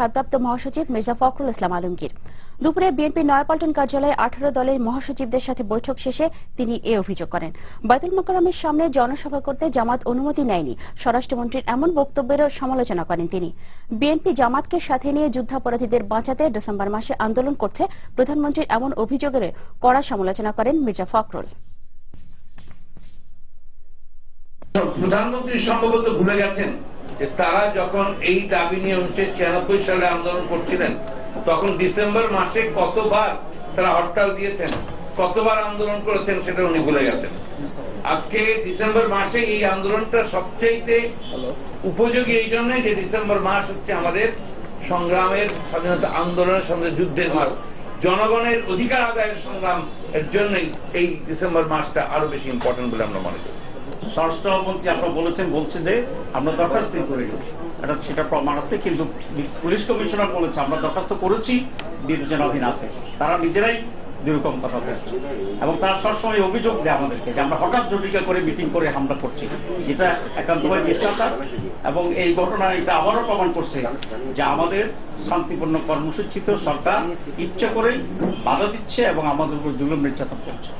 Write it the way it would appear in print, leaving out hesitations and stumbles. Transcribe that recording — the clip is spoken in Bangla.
ভারপ্রাপ্ত মহাসচিব মির্জা ফখরুল ইসলাম আলমগীর। দুপুরে বিএনপি নয়াপল্টন কার্যালয়ে 18 দলের মহাসচিবদের সাথে বৈঠক শেষে তিনি এ অভিযোগ করেন। বায়তুল মোকাররমের সামনে জনসভা করতে জামাত অনুমতি নেয়নি, স্বরাষ্ট্রমন্ত্রীর এমন বক্তব্যেরও সমালোচনা করেন তিনি। বিএনপি জামাতকে সাথে নিয়ে যুদ্ধাপরাধীদের বাঁচাতে ডিসেম্বর মাসে আন্দোলন করছে, প্রধানমন্ত্রীর এমন অভিযোগের কড়া সমালোচনা করেন মির্জা ফখরুল। প্রধানমন্ত্রী সম্ভবত ভুলে গেছেন যে তারা যখন এই দাবি নিয়ে 1996 সালে আন্দোলন করছিলেন, তখন ডিসেম্বর মাসে কতবার তারা হরতাল দিয়েছেন, কতবার আন্দোলন করেছেন, সেটা উনি ভুলে গেছেন। আজকে ডিসেম্বর মাসে এই আন্দোলনটা সবচেয়ে উপযোগী এই জন্য যে ডিসেম্বর মাস হচ্ছে আমাদের সংগ্রামের, স্বাধীনতা আন্দোলনের সঙ্গে যুদ্ধের মাস, জনগণের অধিকার আদায়ের সংগ্রাম এর জন্যই এই ডিসেম্বর মাসটা আরো বেশি ইম্পর্টেন্ট বলে আমরা মনে করি। স্বরাষ্ট্রমন্ত্রী আপনারা বলছে যে আমরা দরখাস্ত করে এটা সেটা প্রমাণ আছে, কিন্তু পুলিশ কমিশনার বলেছে আমরা দরখাস্ত করেছি, বিবেচনাধীন আছে। তারা নিজেরাই দুরকম কথা বলছে এবং তারা সবসময় অভিযোগ দেয় আমাদেরকে যে আমরা হঠাৎ জটিকা করে মিটিং করে হামলা করছি, যেটা একান্তভাবে মিথ্যাচার। এবং এই ঘটনা এটা আবারও প্রমাণ করছে যে আমাদের শান্তিপূর্ণ কর্মসূচিতে সরকার ইচ্ছা করেই বাধা দিচ্ছে এবং আমাদের উপর জুলুম নির্যাতন করছে।